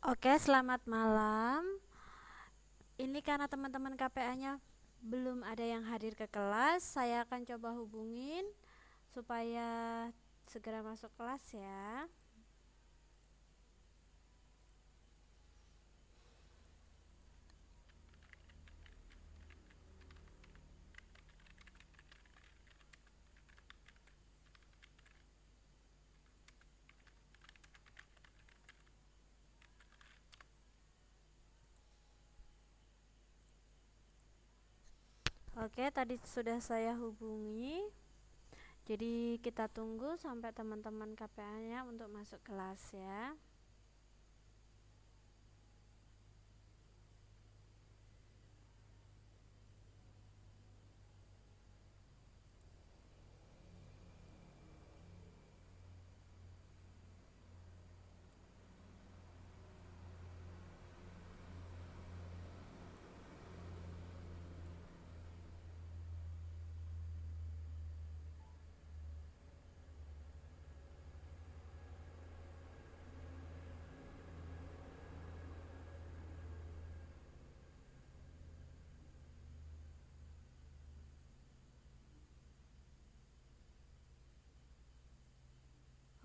Oke, selamat malam. Ini karena teman-teman KPA-nya belum ada yang hadir ke kelas, saya akan coba hubungin supaya segera masuk kelas ya. Oke, tadi sudah saya hubungi. Jadi kita tunggu sampai teman-teman KPA-nya untuk masuk kelas ya.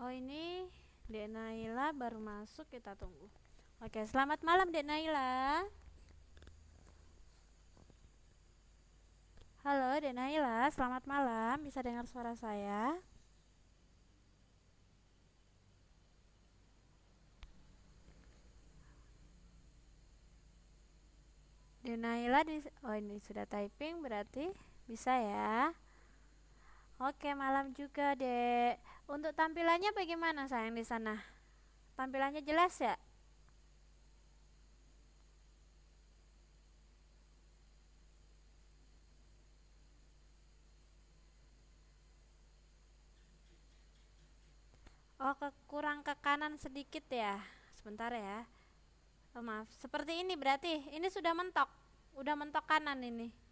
Oh, ini Dek Naila baru masuk, kita tunggu. Oke, selamat malam Dek Naila. Halo Dek Naila, selamat malam. Bisa dengar suara saya? Denaila oh ini sudah typing berarti bisa ya. Oke, malam juga, Dek. Untuk tampilannya bagaimana sayang di sana? Tampilannya jelas ya? Oh, kurang ke kanan sedikit ya. Sebentar ya. Oh, maaf. Seperti ini berarti. Ini sudah mentok. Udah mentok kanan ini.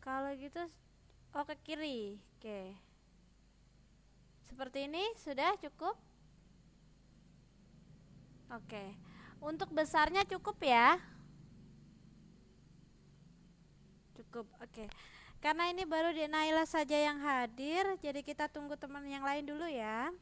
Kalau gitu oh ke kiri. Oke. Seperti ini sudah cukup? Oke. Untuk besarnya cukup ya? Cukup, oke. Karena ini baru Dek Naila saja yang hadir, jadi kita tunggu teman yang lain dulu ya.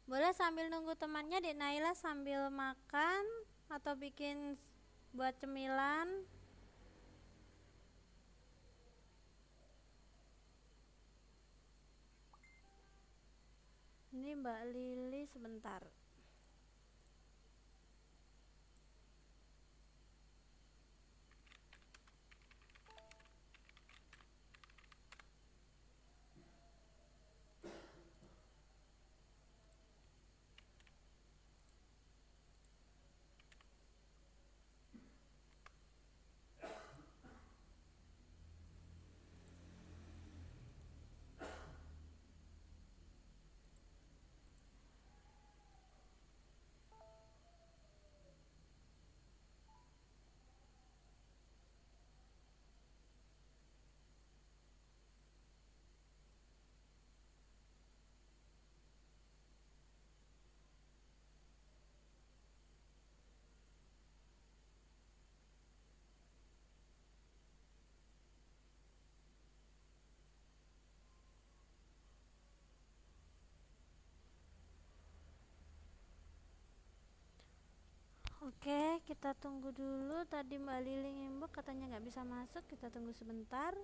Boleh sambil nunggu temannya Dek Naila sambil makan atau bikin buat cemilan. Ini Mbak Lili sebentar. Oke, kita tunggu dulu. Tadi Mbak Lili ngimbuk katanya nggak bisa masuk. Kita tunggu sebentar.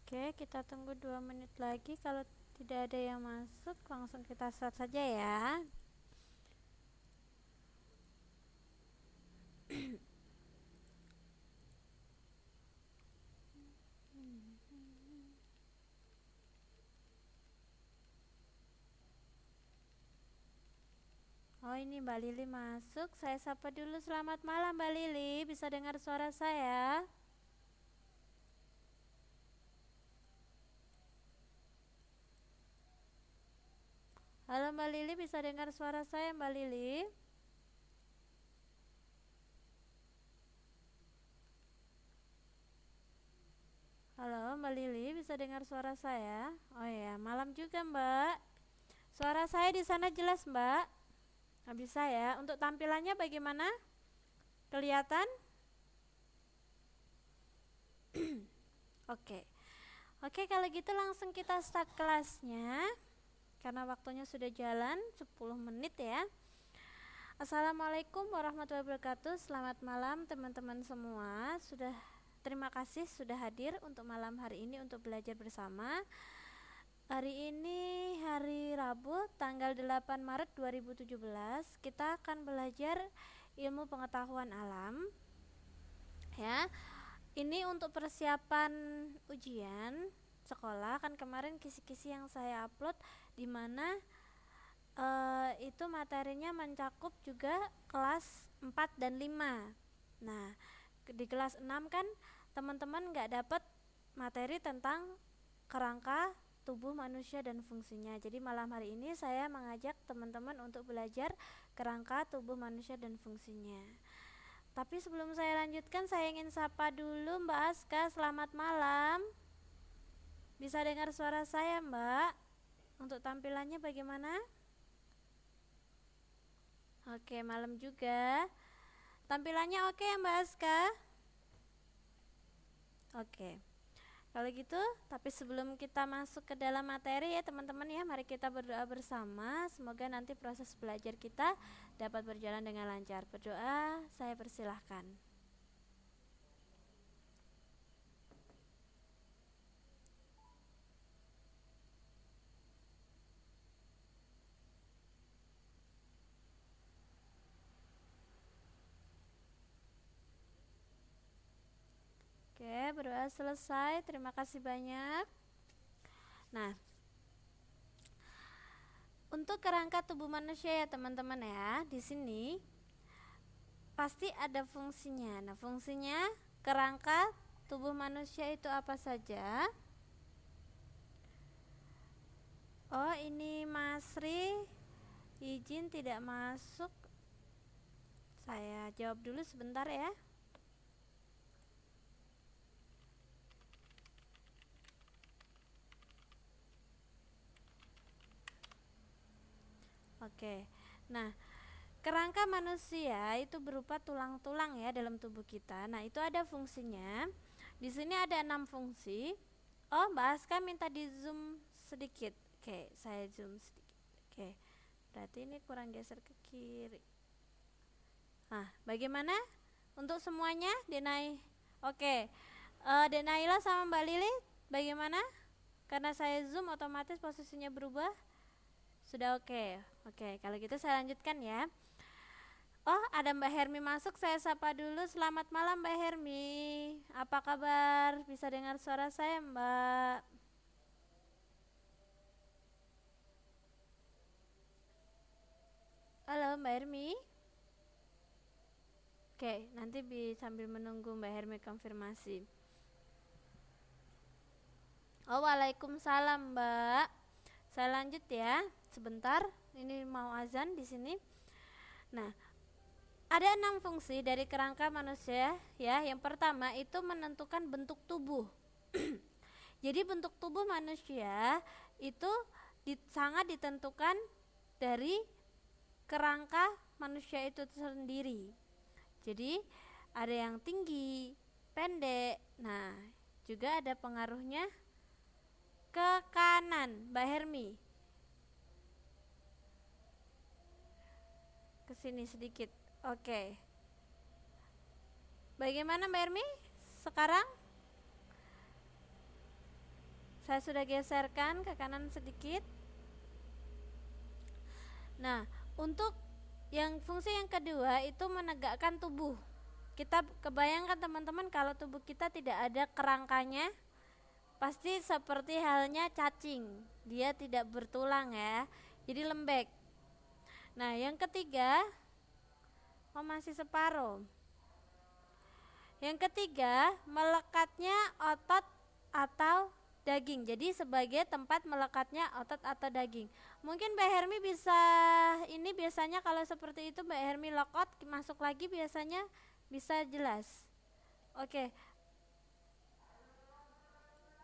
Oke, kita tunggu 2 menit lagi. Kalau tidak ada yang masuk, langsung kita start saja ya. Oh, ini Mbak Lili masuk. Saya sapa dulu. Selamat malam Mbak Lili. Bisa dengar suara saya? Halo Mbak Lili, bisa dengar suara saya Mbak Lili? Halo Mbak Lili, bisa dengar suara saya? Oh ya, malam juga Mbak. Suara saya di sana jelas Mbak? Nggak bisa ya. Untuk tampilannya bagaimana? Kelihatan? Oke. Oke, kalau gitu langsung kita start kelasnya. Karena waktunya sudah jalan 10 menit ya. Assalamualaikum warahmatullahi wabarakatuh. Selamat malam teman-teman semua. Terima kasih sudah hadir untuk malam hari ini untuk belajar bersama. Hari ini hari Rabu tanggal 8 Maret 2017. Kita akan belajar ilmu pengetahuan alam. Ya. Ini untuk persiapan ujian sekolah. Kan kemarin kisi-kisi yang saya upload di mana itu materinya mencakup juga kelas 4 dan 5. Nah, di kelas 6 kan teman-teman nggak dapat materi tentang kerangka tubuh manusia dan fungsinya. Jadi malam hari ini saya mengajak teman-teman untuk belajar kerangka tubuh manusia dan fungsinya. Tapi sebelum saya lanjutkan, saya ingin sapa dulu Mbak Aska. Selamat malam. Bisa dengar suara saya Mbak? Untuk tampilannya bagaimana? Oke, malam juga. Tampilannya oke ya Mbak Aska? Oke. Kalau gitu, tapi sebelum kita masuk ke dalam materi ya teman-teman ya, mari kita berdoa bersama. Semoga nanti proses belajar kita dapat berjalan dengan lancar. Berdoa, saya persilahkan. Oke, berdoa selesai. Terima kasih banyak. Nah, untuk kerangka tubuh manusia ya teman-teman ya, di sini pasti ada fungsinya. Nah, fungsinya kerangka tubuh manusia itu apa saja? Oh, ini Mas Ri izin tidak masuk. Saya jawab dulu sebentar ya. Oke. Nah, kerangka manusia itu berupa tulang-tulang ya dalam tubuh kita. Nah, itu ada fungsinya. Di sini ada 6 fungsi. Oh, Mbak Aska minta di zoom sedikit. Oke, saya zoom sedikit. Oke. Berarti ini kurang geser ke kiri. Nah, bagaimana? Untuk semuanya, Denai. Oke. Denaila sama Mbak Lili, bagaimana? Karena saya zoom otomatis posisinya berubah. Sudah oke. Oke, kalau gitu saya lanjutkan ya. Oh, ada Mbak Hermi masuk, saya sapa dulu. Selamat malam Mbak Hermi. Apa kabar? Bisa dengar suara saya, Mbak? Halo Mbak Hermi. Oke, nanti sambil menunggu Mbak Hermi konfirmasi. Oh, waalaikumsalam Mbak. Saya lanjut ya, sebentar. Ini mau azan di sini. Nah, ada 6 fungsi dari kerangka manusia ya. Yang pertama itu menentukan bentuk tubuh. Jadi bentuk tubuh manusia itu sangat ditentukan dari kerangka manusia itu sendiri. Jadi ada yang tinggi, pendek. Nah, juga ada pengaruhnya ke kanan, Mbak Hermi. Ke sini sedikit. Oke. Bagaimana Mbak Hermi? Sekarang saya sudah geserkan ke kanan sedikit. Nah, untuk yang fungsi yang kedua itu menegakkan tubuh. Kita kebayangkan teman-teman kalau tubuh kita tidak ada kerangkanya, pasti seperti halnya cacing. Dia tidak bertulang ya, jadi lembek. Nah, yang ketiga, masih separuh. Yang ketiga, melekatnya otot atau daging. Jadi sebagai tempat melekatnya otot atau daging. Mungkin Mbak Hermi bisa, ini biasanya kalau seperti itu Mbak Hermi lokot, masuk lagi biasanya bisa jelas. Oke.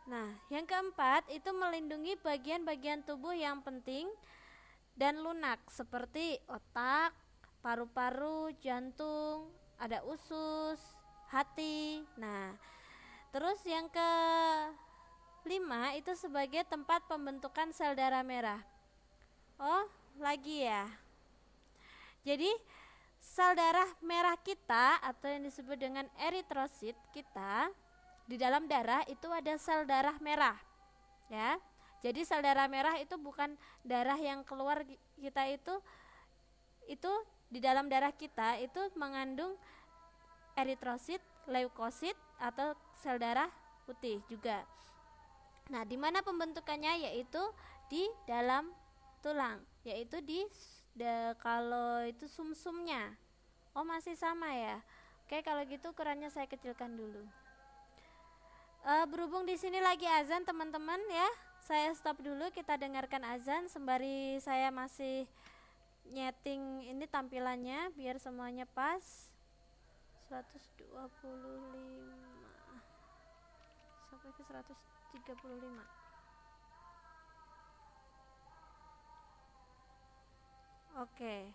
Nah, yang keempat itu melindungi bagian-bagian tubuh yang penting dan lunak seperti otak, paru-paru, jantung, ada usus, hati. Nah, terus yang ke-5 itu sebagai tempat pembentukan sel darah merah. Oh, lagi ya. Jadi sel darah merah kita atau yang disebut dengan eritrosit kita di dalam darah itu ada sel darah merah. Ya. Jadi sel darah merah itu bukan darah yang keluar kita itu di dalam darah kita itu mengandung eritrosit, leukosit atau sel darah putih juga. Nah, di mana pembentukannya yaitu di dalam tulang, yaitu kalau itu sumsumnya. Oh, masih sama ya. Oke, kalau gitu ukurannya saya kecilkan dulu. Berhubung di sini lagi azan teman-teman ya, saya stop dulu, kita dengarkan azan sembari saya masih nyeting ini tampilannya biar semuanya pas. 125 sampai ke 135. Oke.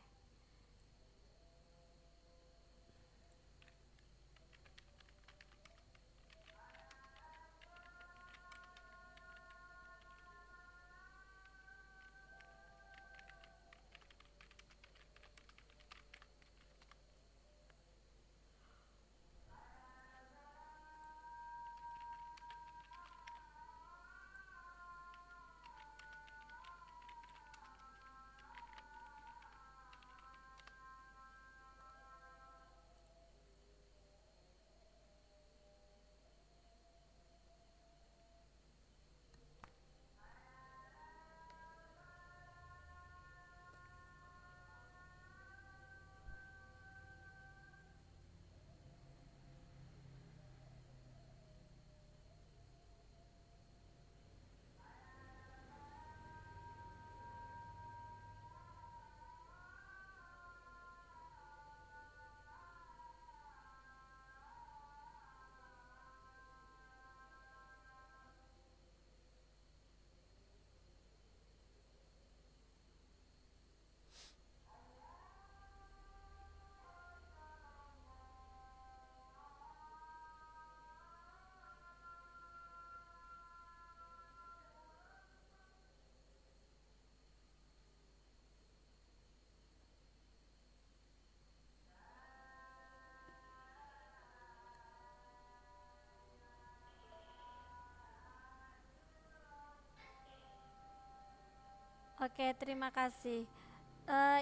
Oke, terima kasih.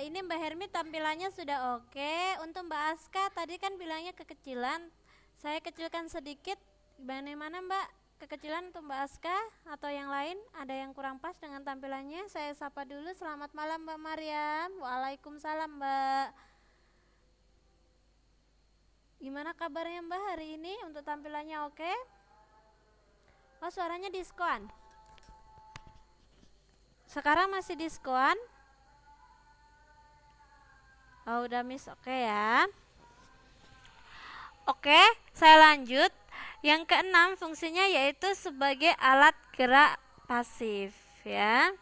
Ini Mbak Hermi tampilannya sudah oke. Untuk Mbak Aska tadi kan bilangnya kekecilan. Saya kecilkan sedikit. Bagaimana Mbak? Kekecilan untuk Mbak Aska atau yang lain? Ada yang kurang pas dengan tampilannya? Saya sapa dulu. Selamat malam Mbak Mariam. Waalaikumsalam Mbak. Gimana kabarnya Mbak hari ini? Untuk tampilannya oke? Oh, suaranya diskon. Sekarang masih diskon? Oh, udah miss, oke ya. Oke, saya lanjut. Yang keenam fungsinya yaitu sebagai alat gerak pasif ya.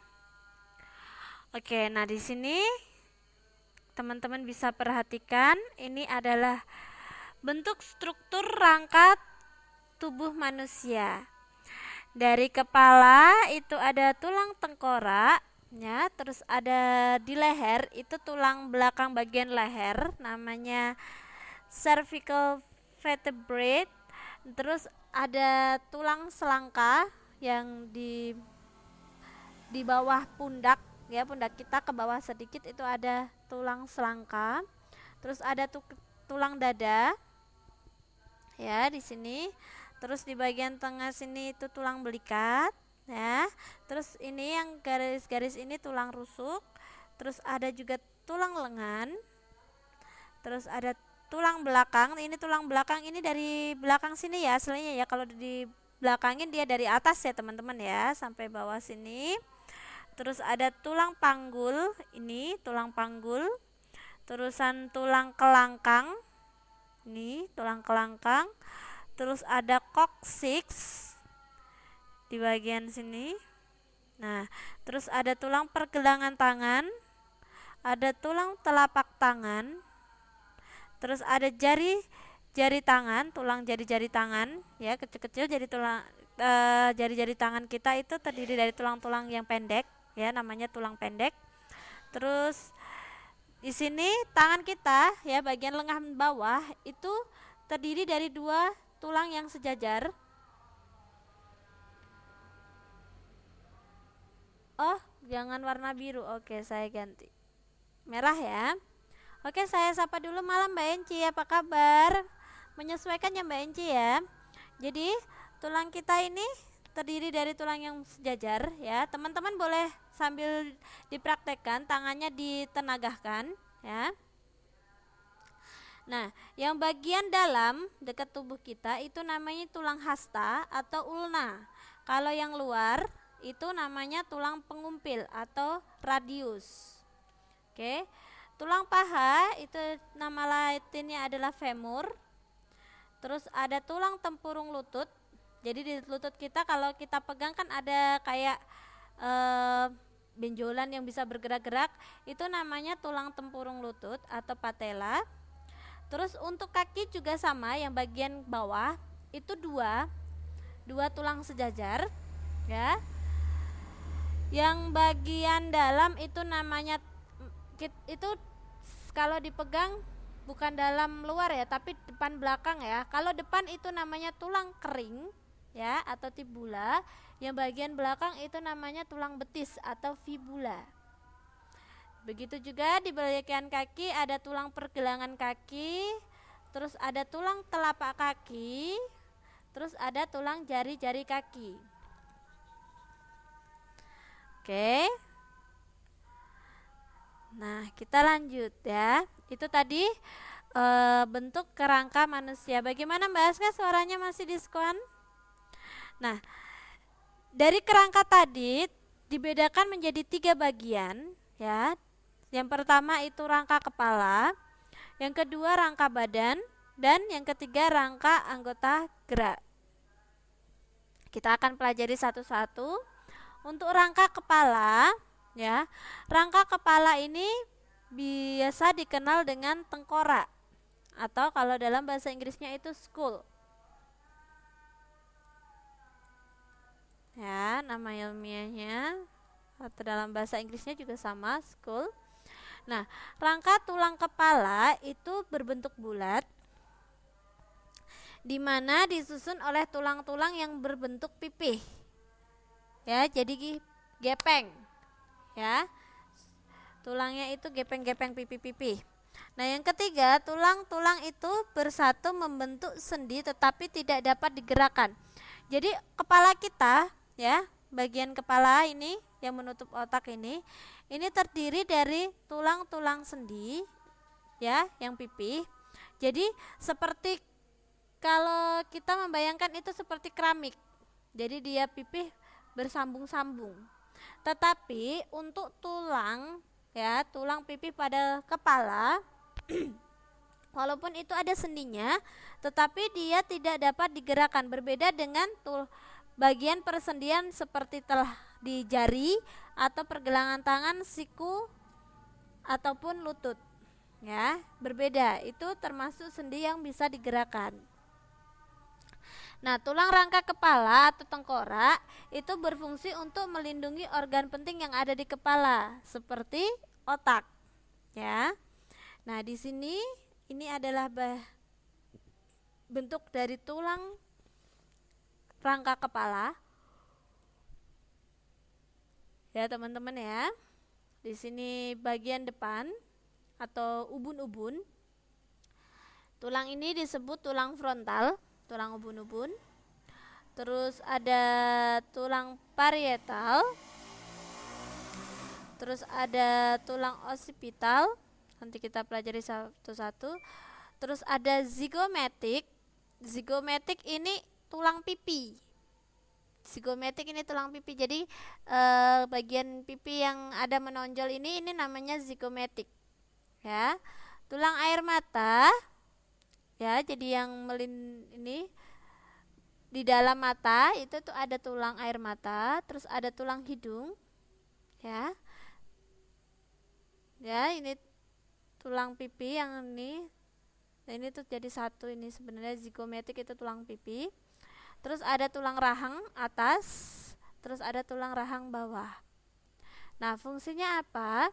Oke, nah di sini teman-teman bisa perhatikan ini adalah bentuk struktur rangka tubuh manusia. Dari kepala itu ada tulang tengkorak ya, terus ada di leher itu tulang belakang bagian leher namanya cervical vertebrae. Terus ada tulang selangka yang di bawah pundak ya, pundak kita ke bawah sedikit itu ada tulang selangka. Terus ada tulang dada ya di sini. Terus di bagian tengah sini itu tulang belikat ya. Terus ini yang garis-garis ini tulang rusuk. Terus ada juga tulang lengan. Terus ada tulang belakang. Ini tulang belakang ini dari belakang sini ya aslinya ya. Kalau di belakangin dia dari atas ya teman-teman ya sampai bawah sini. Terus ada tulang panggul. Ini tulang panggul. Terusan tulang kelangkang. Ini tulang kelangkang. Terus ada coccyx di bagian sini. Nah, terus ada tulang pergelangan tangan, ada tulang telapak tangan, terus ada jari tangan, tulang jari-jari tangan, ya kecil-kecil. Jadi tulang jari-jari tangan kita itu terdiri dari tulang-tulang yang pendek, ya namanya tulang pendek. Terus di sini tangan kita, ya bagian lengan bawah itu terdiri dari dua tulang yang sejajar. Oh, jangan warna biru. Oke, saya ganti merah ya. Oke, saya sapa dulu. Malam Mbak Enci, apa kabar? Menyesuaikan ya Mbak Enci ya. Jadi tulang kita ini terdiri dari tulang yang sejajar ya. Teman-teman boleh sambil dipraktekkan, tangannya ditenagahkan ya. Nah, yang bagian dalam dekat tubuh kita itu namanya tulang hasta atau ulna. Kalau yang luar itu namanya tulang pengumpil atau radius. Oke. Tulang paha itu nama latinnya adalah femur. Terus ada tulang tempurung lutut. Jadi di lutut kita kalau kita pegang kan ada kayak benjolan yang bisa bergerak-gerak, itu namanya tulang tempurung lutut atau patella. Terus untuk kaki juga sama, yang bagian bawah itu dua tulang sejajar ya. Yang bagian dalam itu namanya itu kalau dipegang bukan dalam luar ya, tapi depan belakang ya. Kalau depan itu namanya tulang kering ya atau tibula. Yang bagian belakang itu namanya tulang betis atau fibula. Begitu juga di bagian kaki ada tulang pergelangan kaki, terus ada tulang telapak kaki, terus ada tulang jari-jari kaki. Oke. Nah, kita lanjut ya. Itu tadi bentuk kerangka manusia. Bagaimana Mbak Aska, suaranya masih diskon? Nah, dari kerangka tadi dibedakan menjadi 3 bagian ya. Yang pertama itu rangka kepala, yang kedua rangka badan, dan yang ketiga rangka anggota gerak. Kita akan pelajari satu-satu. Untuk rangka kepala, ya, rangka kepala ini biasa dikenal dengan tengkorak, atau kalau dalam bahasa Inggrisnya itu skull. Ya, nama ilmiahnya atau dalam bahasa Inggrisnya juga sama, skull. Nah, rangka tulang kepala itu berbentuk bulat, di mana disusun oleh tulang-tulang yang berbentuk pipih. Ya, jadi gepeng. Ya. Tulangnya itu gepeng-gepeng pipih-pipih. Nah, yang ketiga, tulang-tulang itu bersatu membentuk sendi tetapi tidak dapat digerakkan. Jadi kepala kita, ya, bagian kepala ini yang menutup otak ini terdiri dari tulang-tulang sendi ya yang pipih. Jadi seperti kalau kita membayangkan itu seperti keramik. Jadi dia pipih bersambung-sambung. Tetapi untuk tulang, ya, tulang pipi pada kepala walaupun itu ada sendinya, tetapi dia tidak dapat digerakkan, berbeda dengan bagian persendian seperti telah di jari atau pergelangan tangan, siku ataupun lutut. Ya, berbeda. Itu termasuk sendi yang bisa digerakkan. Nah, tulang rangka kepala atau tengkorak itu berfungsi untuk melindungi organ penting yang ada di kepala, seperti otak. Ya. Nah, di sini ini adalah bentuk dari tulang rangka kepala. Ya, teman-teman ya. Di sini bagian depan atau ubun-ubun. Tulang ini disebut tulang frontal, tulang ubun-ubun. Terus ada tulang parietal. Terus ada tulang occipital. Nanti kita pelajari satu-satu. Terus ada zigomatic. Zigomatic ini tulang pipi. Zigomatic ini tulang pipi. Jadi bagian pipi yang ada menonjol ini namanya zigomatic. Ya. Tulang air mata. Ya, jadi yang ini di dalam mata itu tuh ada tulang air mata, terus ada tulang hidung. Ya. Ya, ini tulang pipi yang ini. Nah, ini tuh jadi satu, ini sebenarnya zigomatic itu tulang pipi. Terus ada tulang rahang atas, terus ada tulang rahang bawah. Nah, fungsinya apa?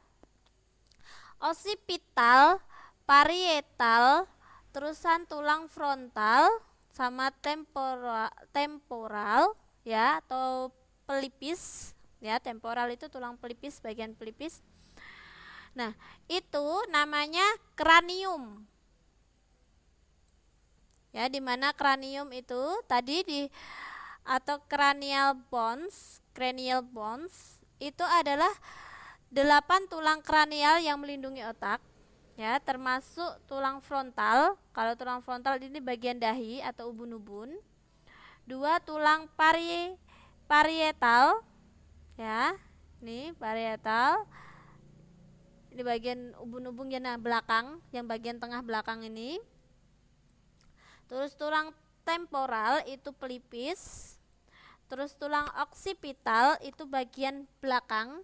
Occipital, parietal, terusan tulang frontal sama temporal ya, atau pelipis ya. Temporal itu tulang pelipis, bagian pelipis. Nah, itu namanya kranium. Ya, di mana kranium itu tadi atau cranial bones itu adalah 8 tulang kranial yang melindungi otak. Ya, termasuk tulang frontal. Kalau tulang frontal ini bagian dahi atau ubun-ubun. 2 tulang parietal. Ya, ini parietal. Ini bagian ubun-ubun yang belakang, yang bagian tengah belakang ini. Terus tulang temporal itu pelipis. Terus tulang occipital itu bagian belakang,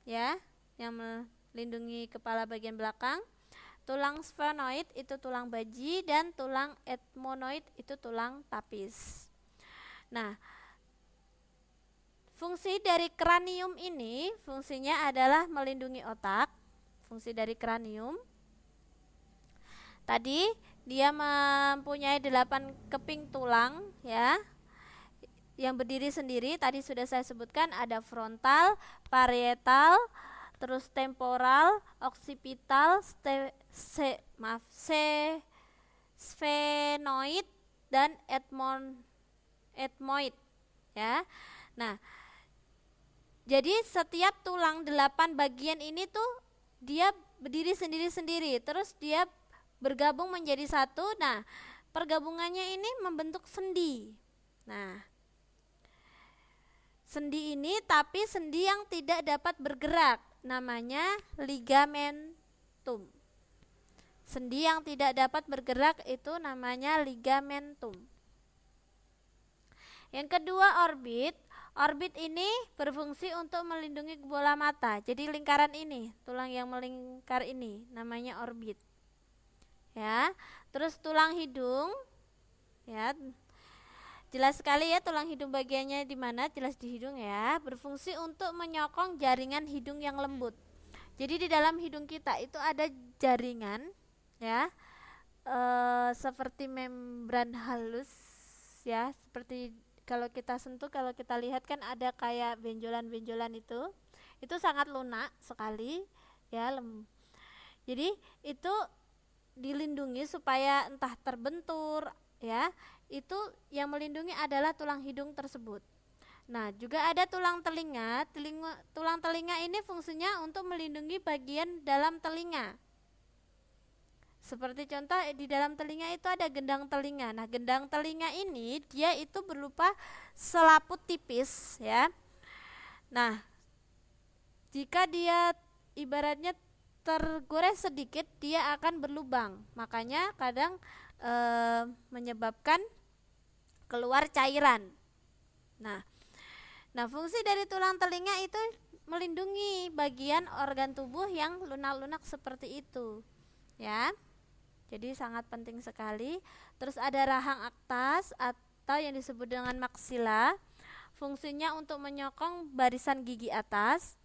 ya, yang melindungi kepala bagian belakang. Tulang sphenoid itu tulang baji, dan tulang ethmoid itu tulang tapis. Nah, fungsi dari kranium ini, fungsinya adalah melindungi otak. Fungsi dari kranium tadi dia mempunyai 8 keping tulang ya, yang berdiri sendiri. Tadi sudah saya sebutkan, ada frontal, parietal, terus temporal, occipital, sphenoid, dan ethmoid ya. Nah, jadi setiap tulang 8 bagian ini tuh dia berdiri sendiri-sendiri, terus dia bergabung menjadi satu. Nah, pergabungannya ini membentuk sendi. Nah, sendi ini tapi sendi yang tidak dapat bergerak, namanya ligamentum. Sendi yang tidak dapat bergerak itu namanya ligamentum. Yang kedua, orbit. Orbit ini berfungsi untuk melindungi bola mata. Jadi lingkaran ini, tulang yang melingkar ini namanya orbit. Ya. Terus tulang hidung. Ya. Jelas sekali ya, tulang hidung bagiannya di mana? Jelas di hidung ya. Berfungsi untuk menyokong jaringan hidung yang lembut. Jadi di dalam hidung kita itu ada jaringan ya. Seperti membran halus ya, seperti kalau kita sentuh, kalau kita lihat kan ada kayak benjolan-benjolan itu sangat lunak sekali ya. Jadi itu dilindungi supaya entah terbentur ya, itu yang melindungi adalah tulang hidung tersebut. Nah, juga ada tulang telinga. Tulang telinga ini fungsinya untuk melindungi bagian dalam telinga. Seperti contoh, di dalam telinga itu ada gendang telinga. Nah, gendang telinga ini dia itu berupa selaput tipis ya. Nah, Jika dia ibaratnya tergores sedikit, dia akan berlubang. Makanya kadang menyebabkan keluar cairan. Nah, fungsi dari tulang telinga itu melindungi bagian organ tubuh yang lunak-lunak seperti itu. Ya. Jadi sangat penting sekali. Terus ada rahang atas atau yang disebut dengan maksila. Fungsinya untuk menyokong barisan gigi atas.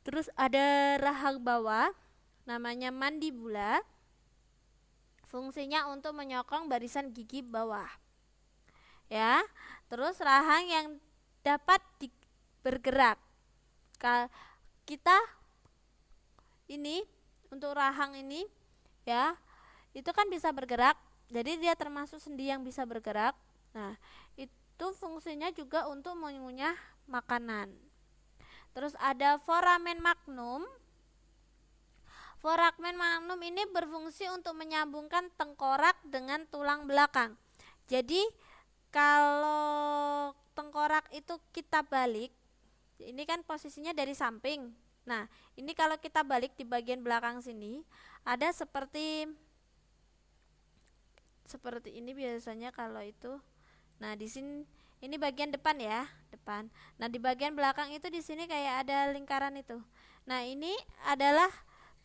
Terus ada rahang bawah, namanya mandibula. Fungsinya untuk menyokong barisan gigi bawah. Ya. Terus rahang yang dapat bergerak. Kita ini untuk rahang ini ya, itu kan bisa bergerak. Jadi dia termasuk sendi yang bisa bergerak. Nah, itu fungsinya juga untuk mengunyah makanan. Terus ada foramen magnum. Foramen magnum ini berfungsi untuk menyambungkan tengkorak dengan tulang belakang. Jadi kalau tengkorak itu kita balik, ini kan posisinya dari samping. Nah, ini kalau kita balik di bagian belakang sini, ada seperti ini biasanya kalau itu. Nah, di sini ini bagian depan ya, depan. Nah, di bagian belakang itu di sini kayak ada lingkaran itu. Nah, ini adalah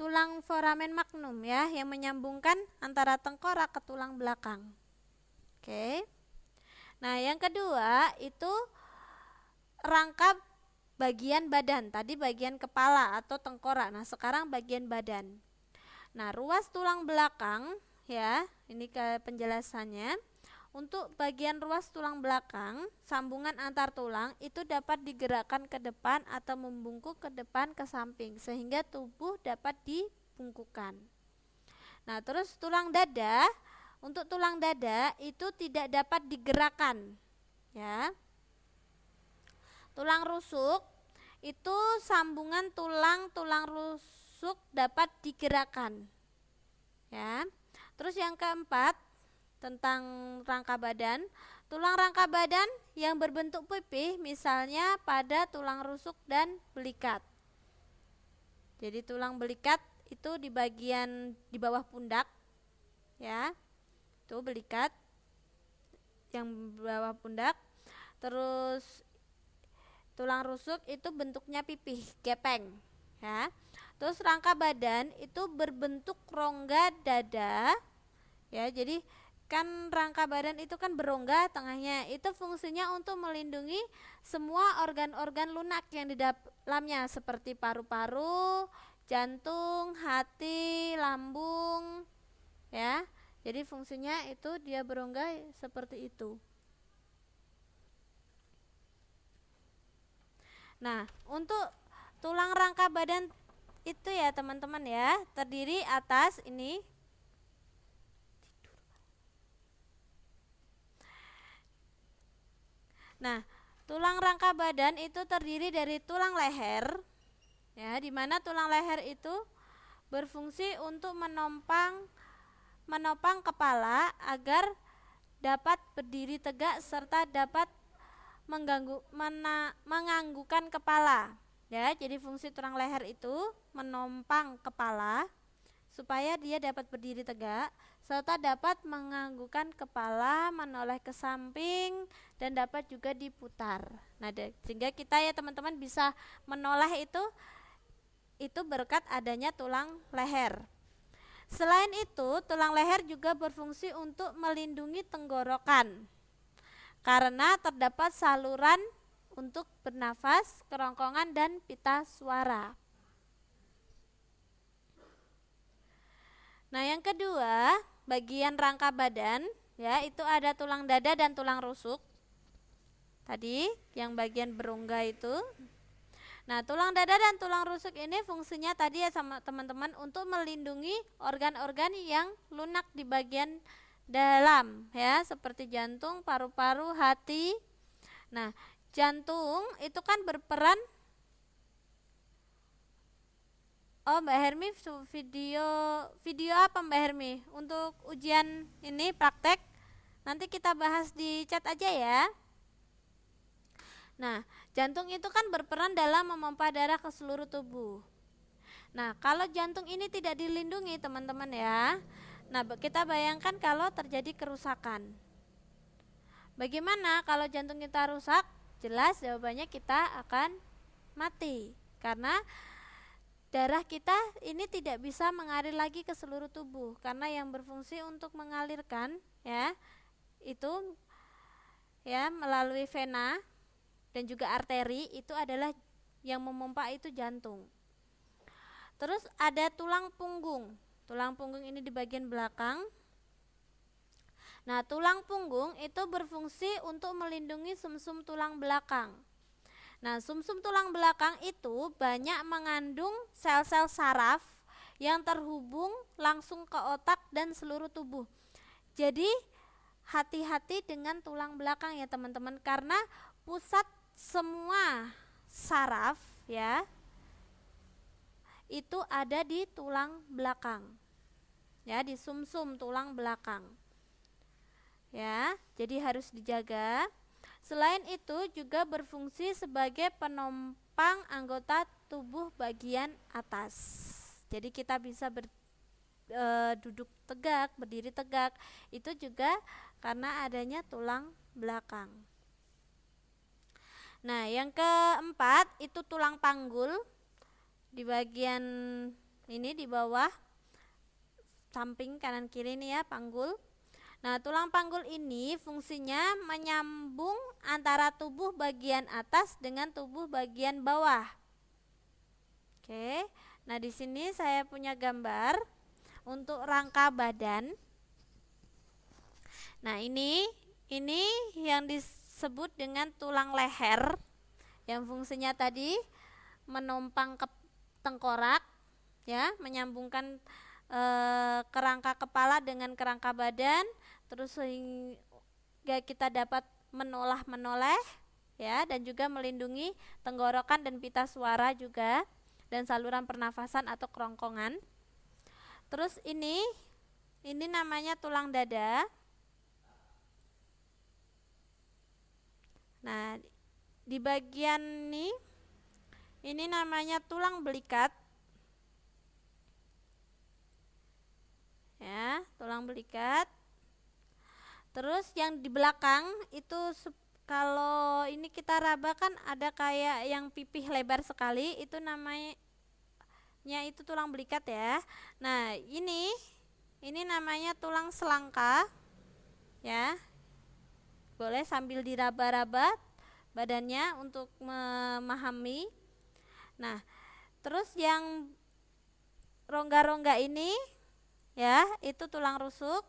tulang foramen magnum ya, yang menyambungkan antara tengkorak ke tulang belakang. Oke. Nah, yang kedua itu rangkap bagian badan. Tadi bagian kepala atau tengkorak. Nah, sekarang bagian badan. Nah, ruas tulang belakang ya, ini ke penjelasannya. Untuk bagian ruas tulang belakang, sambungan antar tulang itu dapat digerakkan ke depan atau membungkuk ke depan ke samping sehingga tubuh dapat dibungkukkan. Nah, terus tulang dada. Untuk tulang dada itu tidak dapat digerakkan ya. Tulang rusuk itu sambungan tulang rusuk dapat digerakkan ya. Terus yang keempat tentang rangka badan, tulang rangka badan yang berbentuk pipih misalnya pada tulang rusuk dan belikat. Jadi tulang belikat itu di bagian di bawah pundak ya. Itu belikat yang bawah pundak. Terus tulang rusuk itu bentuknya pipih, gepeng ya. Terus rangka badan itu berbentuk rongga dada ya. Jadi kan rangka badan itu kan berongga tengahnya. Itu fungsinya untuk melindungi semua organ-organ lunak yang di dalamnya seperti paru-paru, jantung, hati, lambung ya. Jadi fungsinya itu dia berongga seperti itu. Nah, untuk tulang rangka badan itu ya teman-teman ya, terdiri atas ini. Nah, tulang rangka badan itu terdiri dari tulang leher ya, di mana tulang leher itu berfungsi untuk menopang kepala agar dapat berdiri tegak serta dapat menganggukkan kepala ya. Jadi fungsi tulang leher itu menopang kepala supaya dia dapat berdiri tegak serta dapat menganggukkan kepala, menoleh ke samping dan dapat juga diputar. Nah, sehingga kita ya teman-teman bisa menoleh itu berkat adanya tulang leher. Selain itu, tulang leher juga berfungsi untuk melindungi tenggorokan karena terdapat saluran untuk bernafas, kerongkongan, dan pita suara. Nah, yang kedua, bagian rangka badan ya, itu ada tulang dada dan tulang rusuk. Tadi yang bagian berongga itu. Nah, tulang dada dan tulang rusuk ini fungsinya tadi ya sama teman-teman untuk melindungi organ-organ yang lunak di bagian dalam ya, seperti jantung, paru-paru, hati. Nah, jantung itu kan berperan. Oh, Mbak Hermi, video apa Mbak Hermi untuk ujian ini praktek? Nanti kita bahas di chat aja ya. Nah, jantung itu kan berperan dalam memompa darah ke seluruh tubuh. Nah, kalau jantung ini tidak dilindungi teman-teman ya. Nah, kita bayangkan kalau terjadi kerusakan. Bagaimana kalau jantung kita rusak? Jelas jawabannya kita akan mati. Karena darah kita ini tidak bisa mengalir lagi ke seluruh tubuh. Karena yang berfungsi untuk mengalirkan ya itu ya melalui vena dan juga arteri, itu adalah yang memompa itu jantung. Terus ada tulang punggung. Tulang punggung ini di bagian belakang. Nah, tulang punggung itu berfungsi untuk melindungi sumsum tulang belakang. Nah, sumsum tulang belakang itu banyak mengandung sel-sel saraf yang terhubung langsung ke otak dan seluruh tubuh. Jadi, hati-hati dengan tulang belakang ya teman-teman, karena pusat semua saraf ya itu ada di tulang belakang. Ya, di sumsum tulang belakang. Ya, jadi harus dijaga. Selain itu juga berfungsi sebagai penopang anggota tubuh bagian atas. Jadi kita bisa duduk tegak, berdiri tegak, itu juga karena adanya tulang belakang. Nah, yang keempat itu tulang panggul di bagian ini di bawah samping kanan kiri ini ya, panggul. Nah, tulang panggul ini fungsinya menyambung antara tubuh bagian atas dengan tubuh bagian bawah. Oke. Nah, di sini saya punya gambar untuk rangka badan. Nah, ini yang disebut dengan tulang leher yang fungsinya tadi menompang ke tengkorak ya, menyambungkan kerangka kepala dengan kerangka badan, terus sehingga kita dapat menoleh ya, dan juga melindungi tenggorokan dan pita suara juga, dan saluran pernafasan atau kerongkongan. Terus ini namanya tulang dada. Nah, di bagian ini namanya tulang belikat. Ya, tulang belikat. Terus yang di belakang itu kalau ini kita raba kan ada kayak yang pipih lebar sekali, itu namanya itu tulang belikat ya. Nah, ini namanya tulang selangka. Ya. Boleh sambil diraba-raba badannya untuk memahami. Nah, terus yang rongga-rongga ini ya, itu tulang rusuk.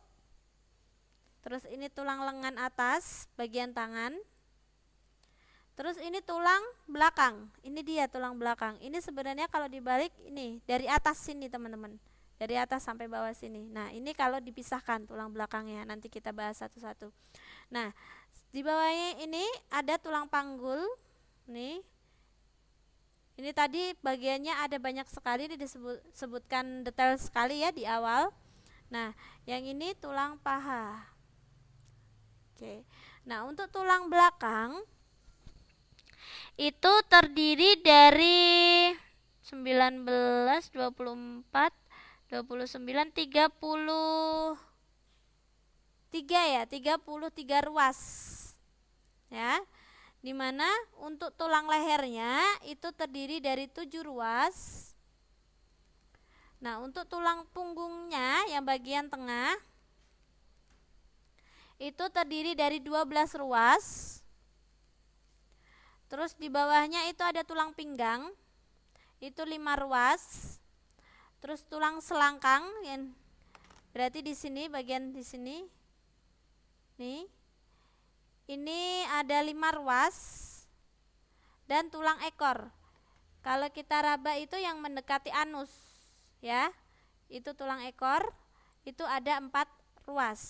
Terus ini tulang lengan atas bagian tangan. Terus ini tulang belakang. Ini dia tulang belakang. Ini sebenarnya kalau dibalik ini dari atas sini teman-teman. Dari atas sampai bawah sini. Nah, ini kalau dipisahkan tulang belakangnya, nanti kita bahas satu-satu. Nah, di bawahnya ini ada tulang panggul. Nih. Ini tadi bagiannya ada banyak sekali, disebutkan detail sekali ya di awal. Nah, yang ini tulang paha. Oke. Nah, untuk tulang belakang itu terdiri dari 19, 24, 29, 33 ya, 33 ruas. Ya. Dimana untuk tulang lehernya itu terdiri dari 7 ruas. Nah, untuk tulang punggungnya yang bagian tengah itu terdiri dari 12 ruas. Terus di bawahnya itu ada tulang pinggang, itu 5 ruas. Terus tulang selangkang, yang berarti di sini, bagian di sini. Nih. Ini ada 5 ruas. Dan tulang ekor. Kalau kita raba itu yang mendekati anus, ya. Itu tulang ekor, itu ada 4 ruas.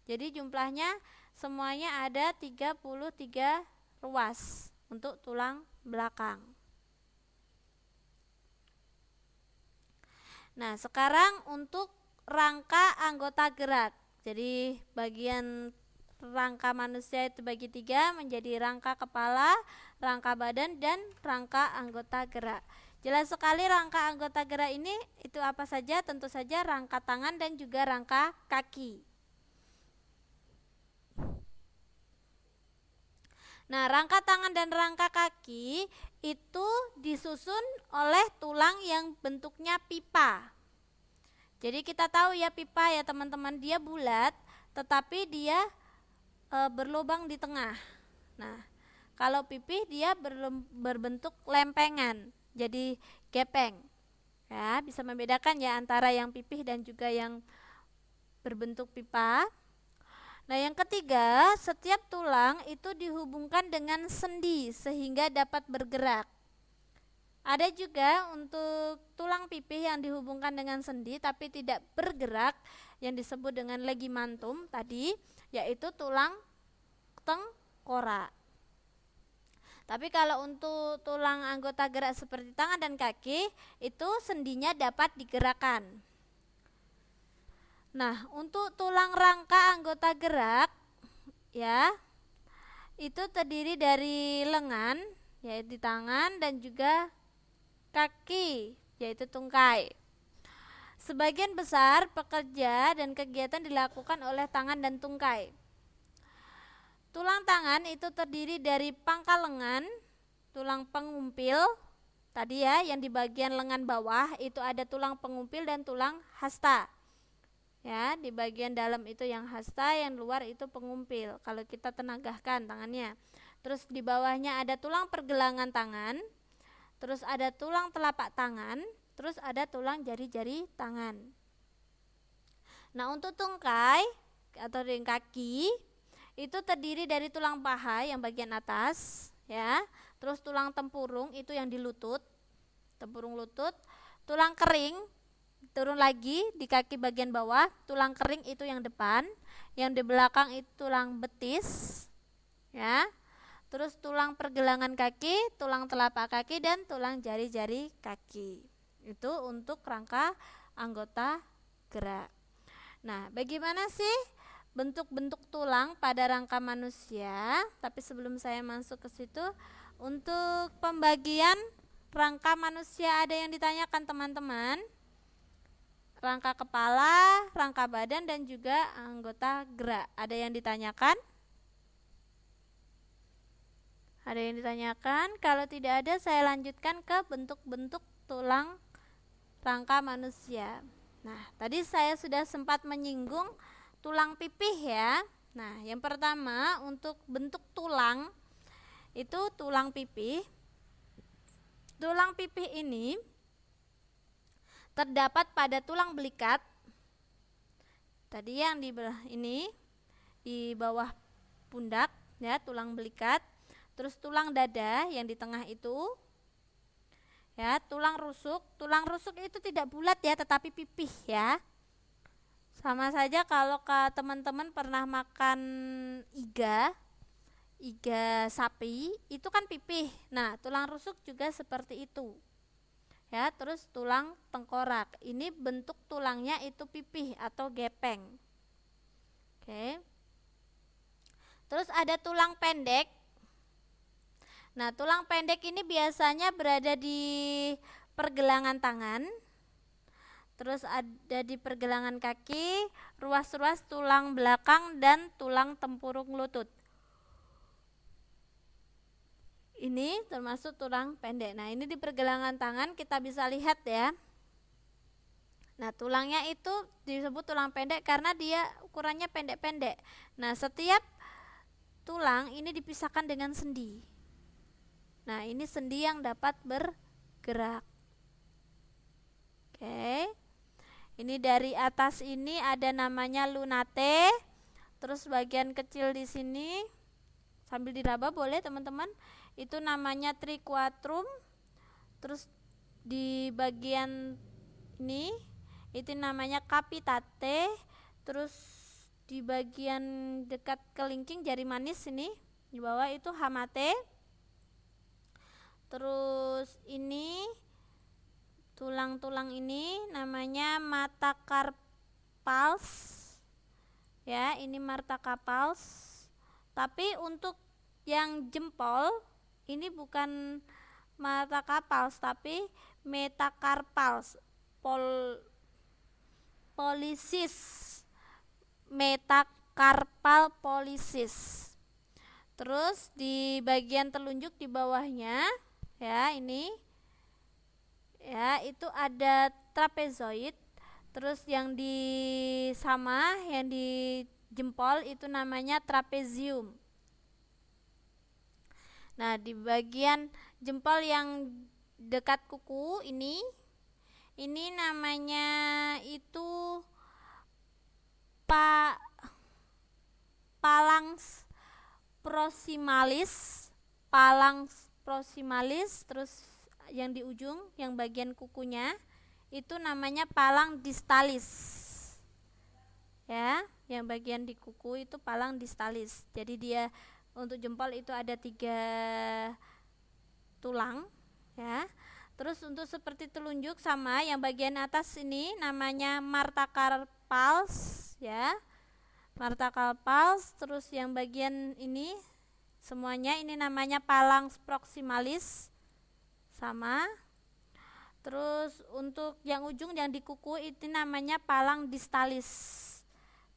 Jadi jumlahnya semuanya ada 33 ruas untuk tulang belakang. Nah, sekarang untuk rangka anggota gerak. Jadi bagian rangka manusia itu bagi 3 menjadi rangka kepala, rangka badan, dan rangka anggota gerak. Jelas sekali rangka anggota gerak ini itu apa saja? Tentu saja rangka tangan dan juga rangka kaki. Nah, rangka tangan dan rangka kaki itu disusun oleh tulang yang bentuknya pipa. Jadi kita tahu ya pipa ya teman-teman, dia bulat tetapi dia berlubang di tengah. Nah, kalau pipih dia berbentuk lempengan, jadi gepeng. Ya, bisa membedakan ya antara yang pipih dan juga yang berbentuk pipa. Nah, yang ketiga, setiap tulang itu dihubungkan dengan sendi sehingga dapat bergerak. Ada juga untuk tulang pipih yang dihubungkan dengan sendi tapi tidak bergerak, yang disebut dengan legimantum tadi, yaitu tulang tengkorak. Tapi kalau untuk tulang anggota gerak seperti tangan dan kaki, itu sendinya dapat digerakkan. Nah, untuk tulang rangka anggota gerak ya, itu terdiri dari lengan yaitu tangan dan juga kaki yaitu tungkai. Sebagian besar pekerja dan kegiatan dilakukan oleh tangan dan tungkai. Tulang tangan itu terdiri dari pangkal lengan, tulang pengumpil tadi ya, yang di bagian lengan bawah itu ada tulang pengumpil dan tulang hasta. Ya, di bagian dalam itu yang hasta, yang luar itu pengumpil kalau kita tenagahkan tangannya. Terus di bawahnya ada tulang pergelangan tangan, terus ada tulang telapak tangan, terus ada tulang jari-jari tangan. Nah, untuk tungkai atau kaki itu terdiri dari tulang paha yang bagian atas ya, terus tulang tempurung itu yang di lutut, tempurung lutut, tulang kering turun lagi di kaki bagian bawah, tulang kering itu yang depan, yang di belakang itu tulang betis ya. Terus tulang pergelangan kaki, tulang telapak kaki, dan tulang jari-jari kaki. Itu untuk rangka anggota gerak. Nah, bagaimana sih bentuk-bentuk tulang pada rangka manusia? Tapi sebelum saya masuk ke situ, untuk pembagian rangka manusia ada yang ditanyakan teman-teman? Rangka kepala, rangka badan, dan juga anggota gerak. Ada yang ditanyakan? Ada yang ditanyakan? Kalau tidak ada, saya lanjutkan ke bentuk-bentuk tulang rangka manusia. Nah, tadi saya sudah sempat menyinggung tulang pipih ya. Nah, yang pertama untuk bentuk tulang itu tulang pipih. Tulang pipih ini terdapat pada tulang belikat. Tadi yang di ini di bawah pundak ya, tulang belikat. Terus tulang dada yang di tengah itu ya, tulang rusuk. Tulang rusuk itu tidak bulat ya, tetapi pipih ya. Sama saja kalau teman-teman pernah makan iga sapi, itu kan pipih. Nah, tulang rusuk juga seperti itu ya. Terus tulang tengkorak, ini bentuk tulangnya itu pipih atau gepeng. Oke. Terus ada tulang pendek. Nah, tulang pendek ini biasanya berada di pergelangan tangan, terus ada di pergelangan kaki, ruas-ruas tulang belakang, dan tulang tempurung lutut. Ini termasuk tulang pendek. Nah, ini di pergelangan tangan kita bisa lihat ya. Nah, tulangnya itu disebut tulang pendek karena dia ukurannya pendek-pendek. Nah, setiap tulang ini dipisahkan dengan sendi. Nah, ini sendi yang dapat bergerak. Oke. Ini dari atas ini ada namanya lunate. Terus bagian kecil di sini sambil diraba boleh teman-teman. Itu namanya triquetrum. Terus di bagian ini itu namanya capitate. Terus di bagian dekat kelingking jari manis ini di bawah itu hamate. Terus ini tulang-tulang ini namanya metacarpals. Ya, ini martacarpals. Tapi untuk yang jempol ini bukan martacarpals tapi metacarpals. Polisis. Metacarpal polisis. Terus di bagian telunjuk di bawahnya ya ini ya itu ada trapezoid. Terus yang di yang di jempol itu namanya trapezium. Nah, di bagian jempol yang dekat kuku ini namanya itu phalanx proximalis, terus yang di ujung yang bagian kukunya itu namanya phalanx distalis. Ya, yang bagian di kuku itu phalanx distalis. Jadi dia untuk jempol itu ada 3 tulang ya. Terus untuk seperti telunjuk sama yang bagian atas ini namanya martacarpals ya. Martacarpals, terus yang bagian ini semuanya ini namanya phalanx proximalis sama. Terus untuk yang ujung yang di kuku itu namanya phalanx distalis.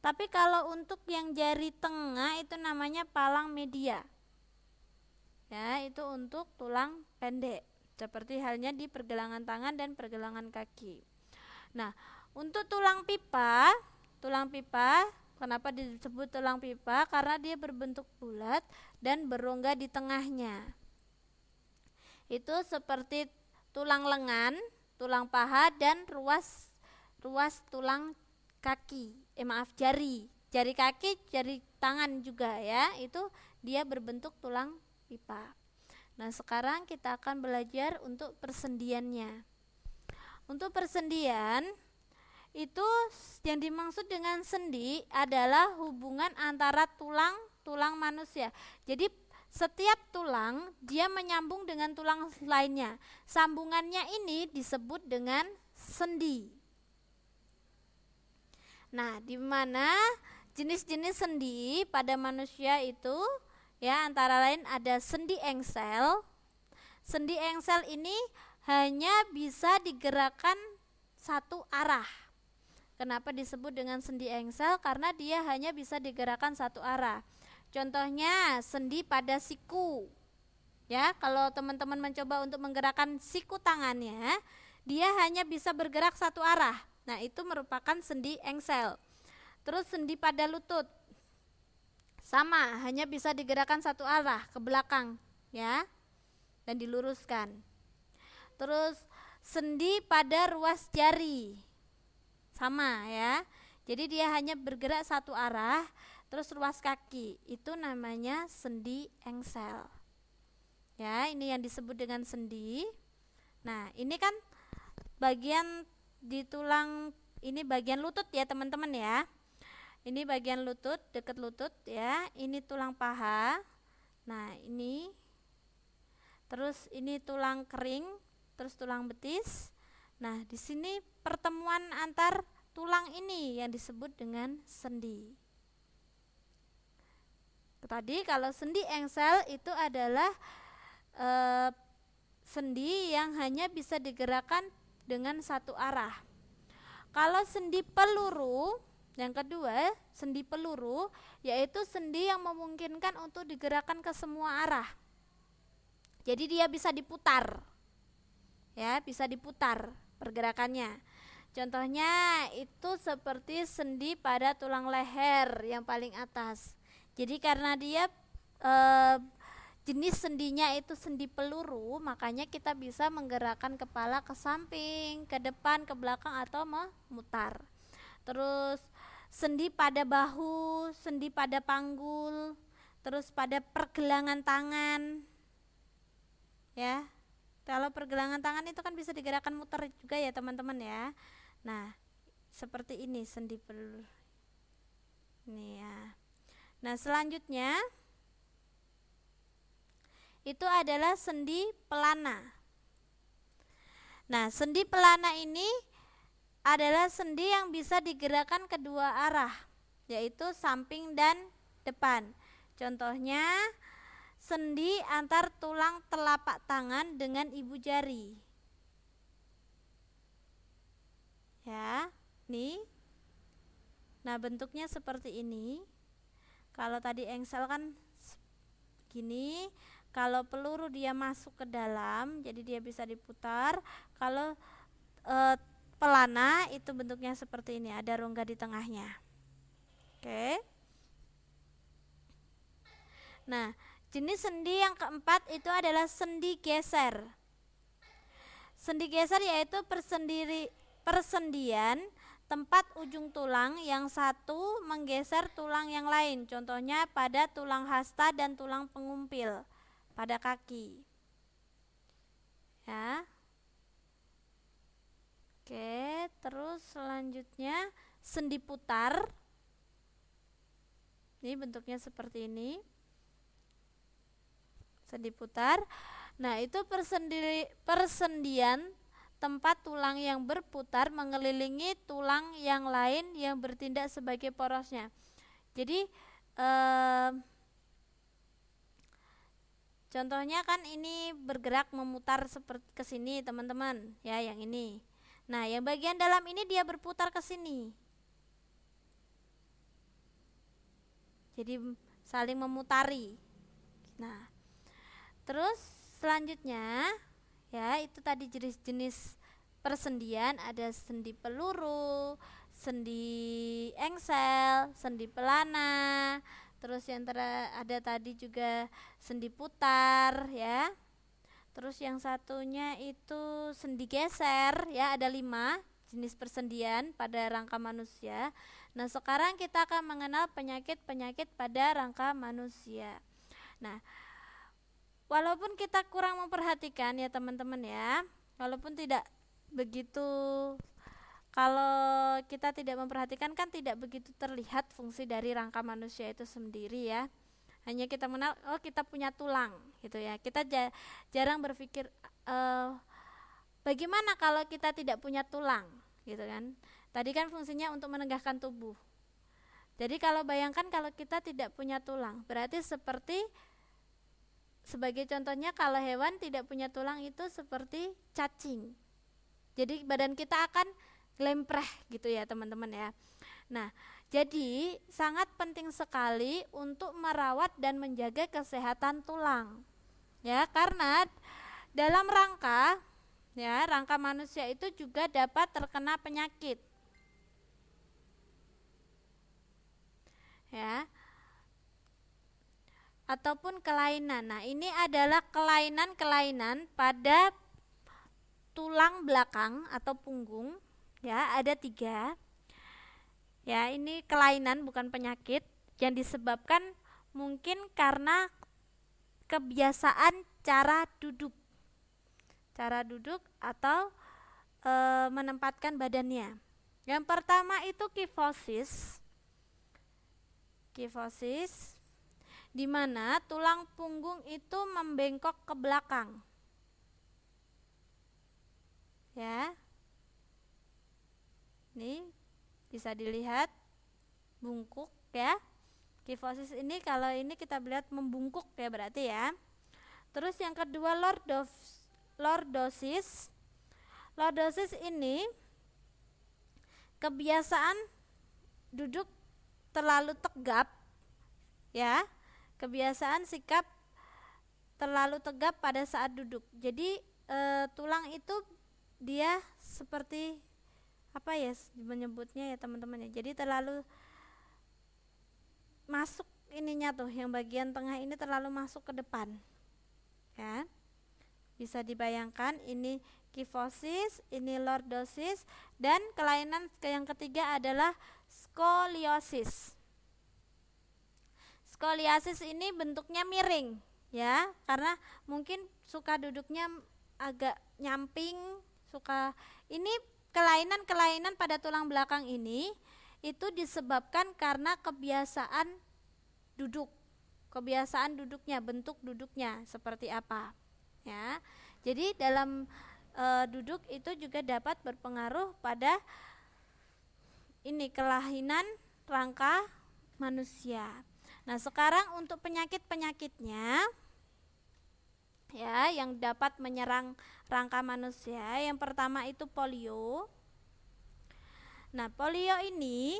Tapi kalau untuk yang jari tengah itu namanya phalanx media. Ya, itu untuk tulang pendek. Seperti halnya di pergelangan tangan dan pergelangan kaki. Nah, untuk tulang pipa kenapa disebut tulang pipa? Karena dia berbentuk bulat dan berongga di tengahnya. Itu seperti tulang lengan, tulang paha dan ruas tulang kaki. Jari kaki, jari tangan juga ya. Itu dia berbentuk tulang pipa. Nah, sekarang kita akan belajar untuk persendiannya. Untuk persendian itu yang dimaksud dengan sendi adalah hubungan antara tulang manusia. Jadi setiap tulang dia menyambung dengan tulang lainnya. Sambungannya ini disebut dengan sendi. Nah, di mana jenis-jenis sendi pada manusia itu ya antara lain ada sendi engsel. Sendi engsel ini hanya bisa digerakkan satu arah. Kenapa disebut dengan sendi engsel? Karena dia hanya bisa digerakkan satu arah. Contohnya sendi pada siku. Ya, kalau teman-teman mencoba untuk menggerakkan siku tangannya, dia hanya bisa bergerak satu arah. Nah, itu merupakan sendi engsel. Terus sendi pada lutut. Sama, hanya bisa digerakkan satu arah ke belakang, ya. Dan diluruskan. Terus sendi pada ruas jari. Sama ya. Jadi dia hanya bergerak satu arah. Terus ruas kaki itu namanya sendi engsel. Ya, ini yang disebut dengan sendi. Nah, ini kan bagian di tulang, ini bagian lutut ya teman-teman ya. Ini bagian lutut, dekat lutut ya. Ini tulang paha. Nah, ini. Terus ini tulang kering, terus tulang betis. Nah, di sini pertemuan antar tulang ini yang disebut dengan sendi. Tadi kalau sendi engsel itu adalah sendi yang hanya bisa digerakkan dengan satu arah. Kalau sendi peluru, yang kedua, sendi peluru yaitu sendi yang memungkinkan untuk digerakkan ke semua arah. Jadi dia bisa diputar. Ya, bisa diputar pergerakannya. Contohnya itu seperti sendi pada tulang leher yang paling atas. Jadi karena dia jenis sendinya itu sendi peluru, makanya kita bisa menggerakkan kepala ke samping, ke depan, ke belakang atau memutar. Terus sendi pada bahu, sendi pada panggul, terus pada pergelangan tangan. Ya. Kalau pergelangan tangan itu kan bisa digerakkan muter juga ya teman-teman ya. Nah, seperti ini sendi peluru. Ini ya. Nah, selanjutnya itu adalah sendi pelana. Nah, sendi pelana ini adalah sendi yang bisa digerakkan kedua arah. yaitu samping dan depan. Contohnya sendi antar tulang telapak tangan dengan ibu jari. Ya, nih. Nah, bentuknya seperti ini. Kalau tadi engsel kan gini, kalau peluru dia masuk ke dalam, jadi dia bisa diputar. Kalau pelana itu bentuknya seperti ini, ada rongga di tengahnya. Oke. Nah, jenis sendi yang keempat itu adalah sendi geser. Sendi geser yaitu persendian tempat ujung tulang yang satu menggeser tulang yang lain. Contohnya pada tulang hasta dan tulang pengumpil pada kaki. Ya. Oke, terus selanjutnya sendi putar. Ini bentuknya seperti ini. Sendi putar. Nah, itu persendian tempat tulang yang berputar mengelilingi tulang yang lain yang bertindak sebagai porosnya. Jadi contohnya kan ini bergerak memutar seperti ke sini teman-teman, ya yang ini. Nah, yang bagian dalam ini dia berputar ke sini. Jadi saling memutari. Nah, terus selanjutnya ya, itu tadi jenis-jenis persendian, ada sendi peluru, sendi engsel, sendi pelana, terus yang ada tadi juga sendi putar ya. Terus yang satunya itu sendi geser ya, ada 5 jenis persendian pada rangka manusia. Nah, sekarang kita akan mengenal penyakit-penyakit pada rangka manusia. Nah, walaupun kita kurang memperhatikan ya teman-teman ya, walaupun tidak begitu, kalau kita tidak memperhatikan kan tidak begitu terlihat fungsi dari rangka manusia itu sendiri ya. Hanya kita mengenal, oh kita punya tulang gitu ya. Kita jarang berpikir bagaimana kalau kita tidak punya tulang gitu kan. Tadi kan fungsinya untuk menegakkan tubuh. Jadi kalau bayangkan kalau kita tidak punya tulang, berarti sebagai contohnya kalau hewan tidak punya tulang itu seperti cacing. Jadi badan kita akan lempreh gitu ya teman-teman ya. Nah, jadi sangat penting sekali untuk merawat dan menjaga kesehatan tulang. Ya, karena dalam rangka manusia itu juga dapat terkena penyakit. Ya. Ataupun kelainan. Nah, ini adalah kelainan-kelainan pada tulang belakang atau punggung. Ya, ada 3. Ya, ini kelainan bukan penyakit yang disebabkan mungkin karena kebiasaan cara duduk. Cara duduk atau menempatkan badannya. Yang pertama itu kifosis. Kifosis di mana tulang punggung itu membengkok ke belakang. Ya. Ini bisa dilihat bungkuk ya. Kifosis ini kalau ini kita lihat membungkuk ya berarti ya. Terus yang kedua lordosis. Lordosis ini kebiasaan duduk terlalu tegap ya. Kebiasaan sikap terlalu tegap pada saat duduk. Jadi tulang itu dia seperti apa ya menyebutnya ya teman-teman ya. Jadi terlalu masuk ininya tuh, yang bagian tengah ini terlalu masuk ke depan. Ya. Bisa dibayangkan ini kifosis, ini lordosis, dan kelainan yang ketiga adalah skoliosis. Skoliosis ini bentuknya miring ya, karena mungkin suka duduknya agak nyamping, ini kelainan-kelainan pada tulang belakang ini itu disebabkan karena kebiasaan duduknya, bentuk duduknya seperti apa ya. Jadi dalam duduk itu juga dapat berpengaruh pada ini kelainan rangka manusia. Nah, sekarang untuk penyakit-penyakitnya ya yang dapat menyerang rangka manusia. Yang pertama itu polio. Nah, polio ini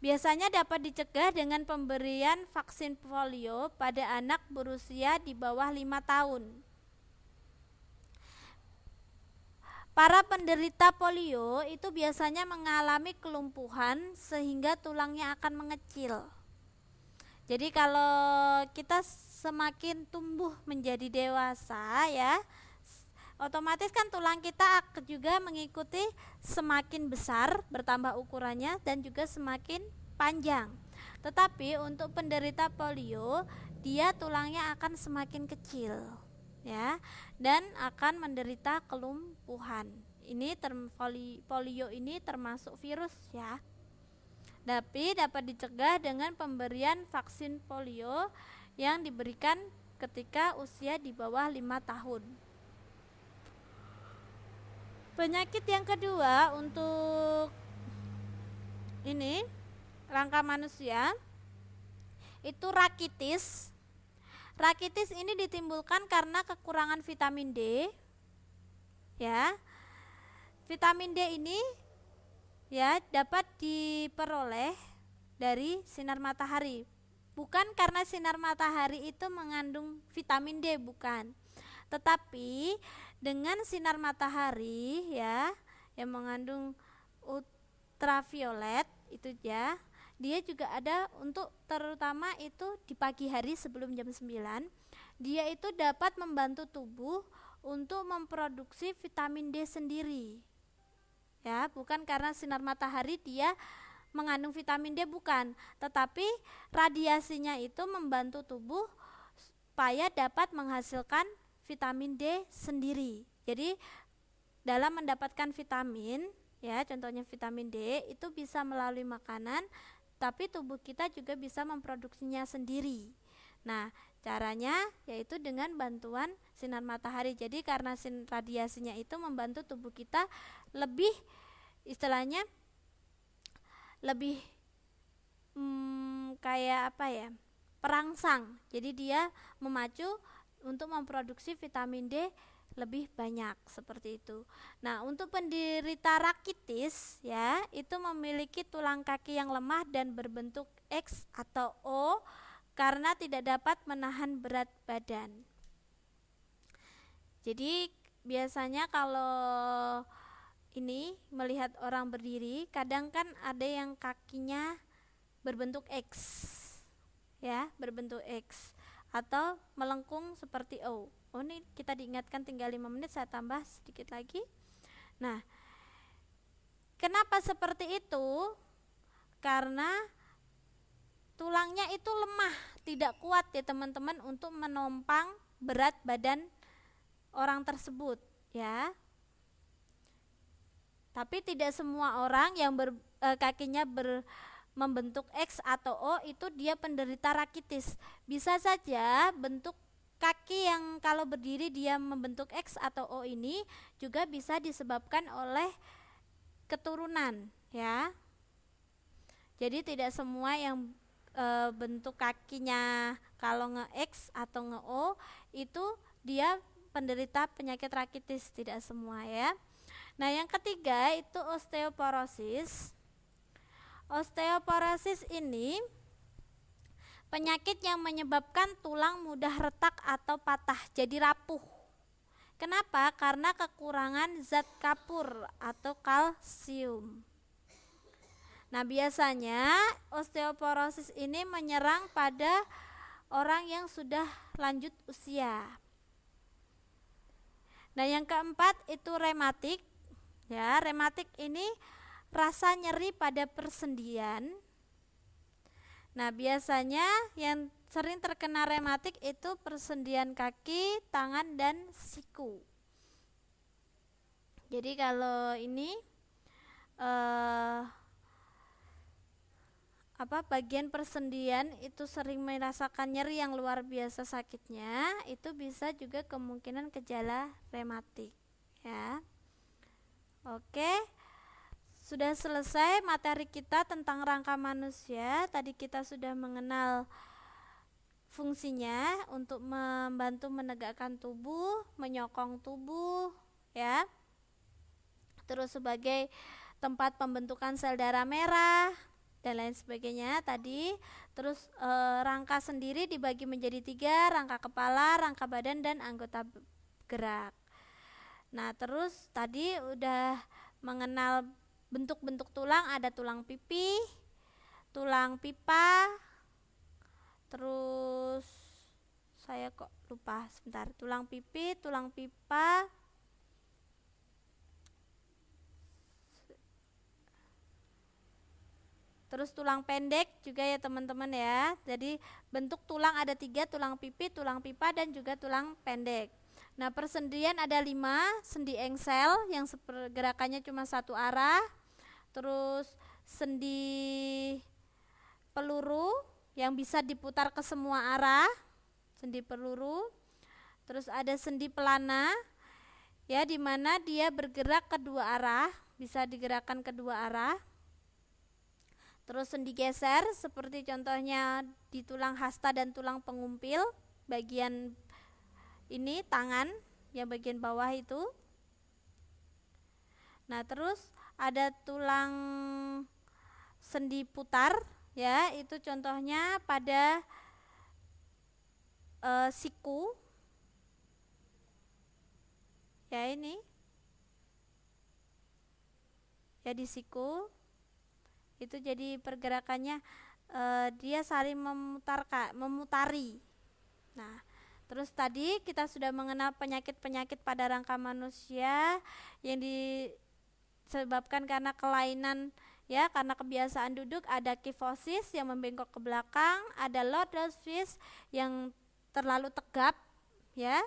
biasanya dapat dicegah dengan pemberian vaksin polio pada anak berusia di bawah 5 tahun. Para penderita polio itu biasanya mengalami kelumpuhan sehingga tulangnya akan mengecil. Jadi kalau kita semakin tumbuh menjadi dewasa ya, otomatis kan tulang kita juga mengikuti semakin besar bertambah ukurannya dan juga semakin panjang. Tetapi untuk penderita polio, dia tulangnya akan semakin kecil ya dan akan menderita kelumpuhan. Ini polio ini termasuk virus ya. Tapi dapat dicegah dengan pemberian vaksin polio yang diberikan ketika usia di bawah 5 tahun. Penyakit yang kedua untuk ini rangka manusia itu rakitis. Rakitis ini ditimbulkan karena kekurangan vitamin D. Ya. Vitamin D ini ya dapat diperoleh dari sinar matahari. Bukan karena sinar matahari itu mengandung vitamin D, bukan. Tetapi dengan sinar matahari ya yang mengandung ultraviolet itu ya, dia juga ada untuk terutama itu di pagi hari sebelum jam 9. Dia itu dapat membantu tubuh untuk memproduksi vitamin D sendiri. Ya, bukan karena sinar matahari dia mengandung vitamin D, bukan, tetapi radiasinya itu membantu tubuh supaya dapat menghasilkan vitamin D sendiri. Jadi dalam mendapatkan vitamin ya, contohnya vitamin D itu bisa melalui makanan, tapi tubuh kita juga bisa memproduksinya sendiri. Nah, caranya yaitu dengan bantuan sinar matahari. Jadi karena radiasinya itu membantu tubuh kita lebih istilahnya lebih kayak apa ya, perangsang. Jadi dia memacu untuk memproduksi vitamin D lebih banyak seperti itu. Nah, untuk penderita rakitis ya, itu memiliki tulang kaki yang lemah dan berbentuk X atau O karena tidak dapat menahan berat badan. Jadi biasanya kalau ini melihat orang berdiri, kadang kan ada yang kakinya berbentuk X ya, berbentuk X atau melengkung seperti O. Oh, ini kita diingatkan tinggal 5 menit, saya tambah sedikit lagi. Nah, kenapa seperti itu? Karena tulangnya itu lemah, tidak kuat ya teman-teman untuk menopang berat badan orang tersebut ya. Tapi tidak semua orang yang kakinya membentuk X atau O itu dia penderita rakitis. Bisa saja bentuk kaki yang kalau berdiri dia membentuk X atau O ini juga bisa disebabkan oleh keturunan ya. Jadi tidak semua yang bentuk kakinya kalau nge-X atau nge-O itu dia penderita penyakit rakitis, tidak semua ya. Nah, yang ketiga itu osteoporosis. Osteoporosis ini penyakit yang menyebabkan tulang mudah retak atau patah, jadi rapuh. Kenapa? Karena kekurangan zat kapur atau kalsium. Nah, biasanya osteoporosis ini menyerang pada orang yang sudah lanjut usia. Nah, yang keempat itu rematik. Ya, rematik ini rasa nyeri pada persendian. Nah, biasanya yang sering terkena rematik itu persendian kaki, tangan, dan siku. Jadi kalau ini bagian persendian itu sering merasakan nyeri yang luar biasa sakitnya, itu bisa juga kemungkinan gejala rematik ya. Oke, Sudah selesai materi kita tentang rangka manusia. Tadi kita sudah mengenal fungsinya untuk membantu menegakkan tubuh, menyokong tubuh, ya. Terus sebagai tempat pembentukan sel darah merah dan lain sebagainya tadi. Terus rangka sendiri dibagi menjadi 3, rangka kepala, rangka badan, dan anggota gerak. Nah, terus tadi udah mengenal bentuk-bentuk tulang, ada tulang pipi, tulang pipa, terus saya kok lupa sebentar, tulang pipi, tulang pipa, terus tulang pendek juga ya teman-teman ya. Jadi bentuk tulang ada 3, tulang pipi, tulang pipa, dan juga tulang pendek. Nah, persendian ada 5, sendi engsel yang gerakannya cuma satu arah, terus sendi peluru yang bisa diputar ke semua arah, sendi peluru. Terus ada sendi pelana, ya, di mana dia bergerak kedua arah, bisa digerakkan kedua arah. Terus sendi geser seperti contohnya di tulang hasta dan tulang pengumpil, bagian ini tangan yang bagian bawah itu. Nah, terus ada tulang sendi putar, ya, itu contohnya pada siku, ya, ini ya di siku itu jadi pergerakannya dia saling memutari. Nah, terus tadi kita sudah mengenal penyakit-penyakit pada rangka manusia yang disebabkan karena kelainan, ya, karena kebiasaan duduk. Ada kifosis yang membengkok ke belakang, ada lordosis yang terlalu tegap, ya.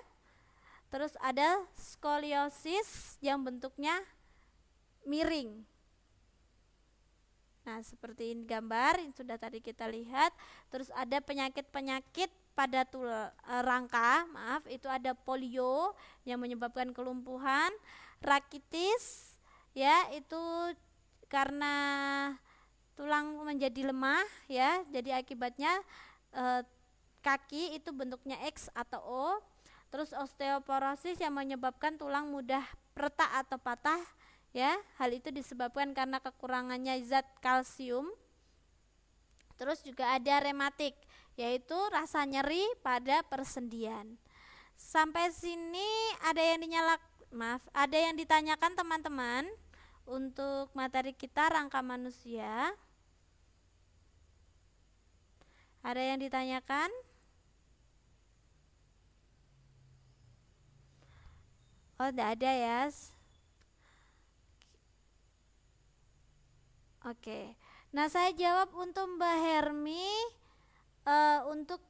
Terus ada skoliosis yang bentuknya miring. Nah, seperti ini gambar yang sudah tadi kita lihat. Terus ada penyakit-penyakit pada rangka, itu ada polio yang menyebabkan kelumpuhan, rakitis, ya, itu karena tulang menjadi lemah, ya. Jadi akibatnya kaki itu bentuknya X atau O. Terus osteoporosis yang menyebabkan tulang mudah retak atau patah, ya. Hal itu disebabkan karena kekurangannya zat kalsium. Terus juga ada rematik, yaitu rasa nyeri pada persendian. Sampai sini ada yang ditanyakan teman-teman untuk materi kita rangka manusia? Ada yang ditanyakan? Oh, tidak ada ya. Oke. Nah, saya jawab untuk Mbak Hermi, untuk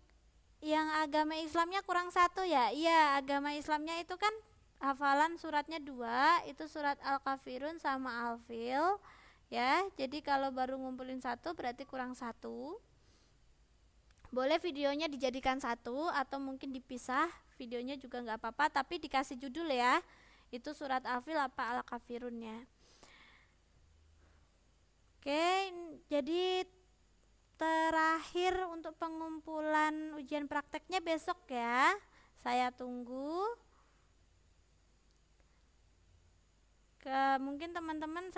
yang agama Islamnya kurang 1 ya. Iya, agama Islamnya itu kan hafalan suratnya 2, itu surat Al-Kafirun sama Al-Fil, ya. Jadi kalau baru ngumpulin 1 berarti kurang 1. Boleh videonya dijadikan 1 atau mungkin dipisah videonya juga nggak apa-apa, tapi dikasih judul ya, itu surat Al-Fil apa Al-Kafirunnya. Oke, jadi terakhir untuk pengumpulan ujian prakteknya besok ya. Saya tunggu. Mungkin teman-teman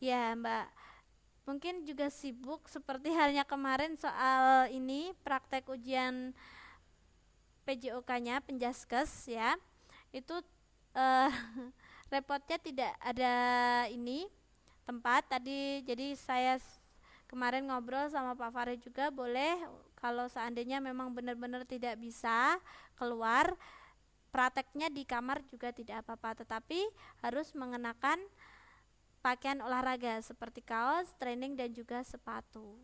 ya Mbak, mungkin juga sibuk seperti halnya kemarin soal ini praktek ujian PJOK-nya Penjaskes, ya. Itu repotnya tidak ada ini tempat tadi, jadi saya kemarin ngobrol sama Pak Farid juga, boleh kalau seandainya memang benar-benar tidak bisa keluar, prakteknya di kamar juga tidak apa-apa, tetapi harus mengenakan pakaian olahraga seperti kaos, training, dan juga sepatu.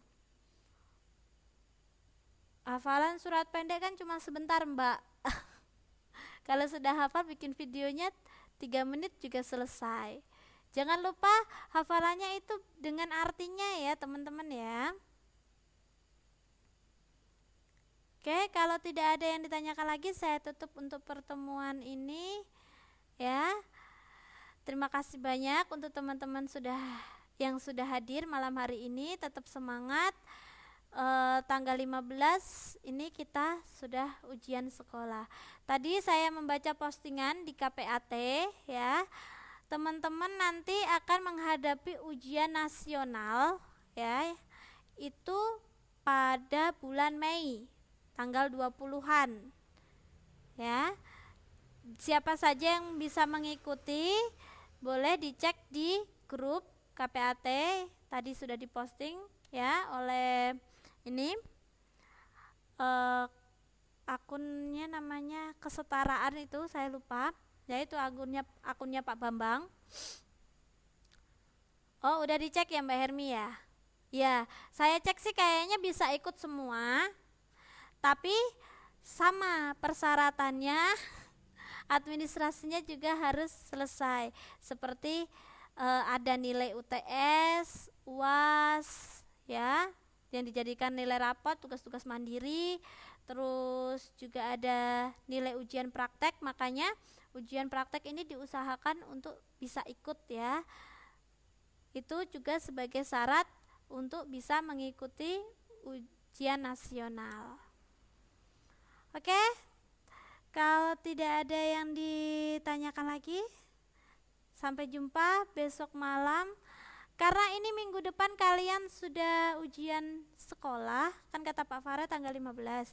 Hafalan surat pendek kan cuma sebentar Mbak. Kalau sudah hafal bikin videonya 3 menit juga selesai. Jangan lupa hafalannya itu dengan artinya ya teman-teman ya. Oke, kalau tidak ada yang ditanyakan lagi, saya tutup untuk pertemuan ini ya. Terima kasih banyak untuk teman-teman yang sudah hadir malam hari ini. Tetap semangat. Tanggal 15 ini kita sudah ujian sekolah. Tadi saya membaca postingan di KPAT ya. Teman-teman nanti akan menghadapi ujian nasional ya. Itu pada bulan Mei, tanggal 20-an. Ya. Siapa saja yang bisa mengikuti boleh dicek di grup KPAT, tadi sudah diposting ya oleh ini akunnya namanya kesetaraan itu saya lupa, yaitu akunnya Pak Bambang. Oh, udah dicek ya Mbak Hermi ya? Ya, saya cek sih kayaknya bisa ikut semua. Tapi sama persyaratannya, administrasinya juga harus selesai. Seperti ada nilai UTS, UAS ya, yang dijadikan nilai rapot, tugas-tugas mandiri, terus juga ada nilai ujian praktek. Makanya ujian praktek ini diusahakan untuk bisa ikut ya. Itu juga sebagai syarat untuk bisa mengikuti ujian nasional. Oke, kalau tidak ada yang ditanyakan lagi, sampai jumpa besok malam. Karena ini minggu depan kalian sudah ujian sekolah, kan kata Pak Farah tanggal 15.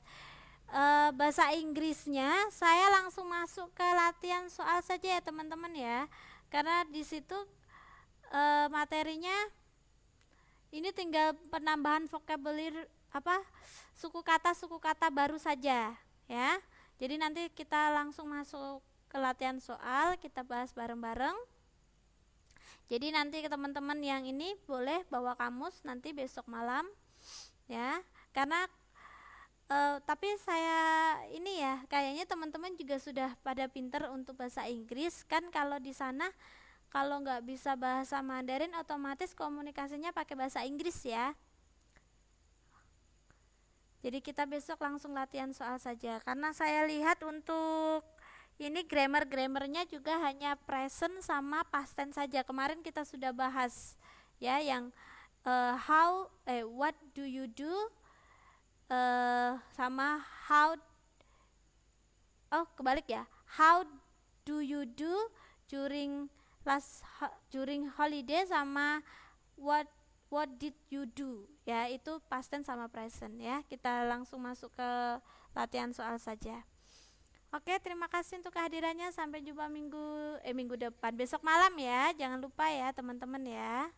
Bahasa Inggrisnya saya langsung masuk ke latihan soal saja ya teman-teman ya. Karena di situ materinya ini tinggal penambahan vocabulary suku kata baru saja ya. Jadi nanti kita langsung masuk ke latihan soal, kita bahas bareng-bareng. Jadi nanti ke teman-teman yang ini boleh bawa kamus nanti besok malam ya. Karena tapi saya ini ya, kayaknya teman-teman juga sudah pada pinter untuk bahasa Inggris kan. Kalau di sana kalau nggak bisa bahasa Mandarin, otomatis komunikasinya pakai bahasa Inggris ya. Jadi kita besok langsung latihan soal saja. Karena saya lihat untuk ini grammar-grammarnya juga hanya present sama past tense saja. Kemarin kita sudah bahas ya yang what do you do sama kebalik ya. How do you do during holiday sama what did you do ya, itu past tense sama present ya. Kita langsung masuk ke latihan soal saja. Oke, terima kasih untuk kehadirannya. Sampai jumpa minggu depan, besok malam ya. Jangan lupa ya teman-teman ya.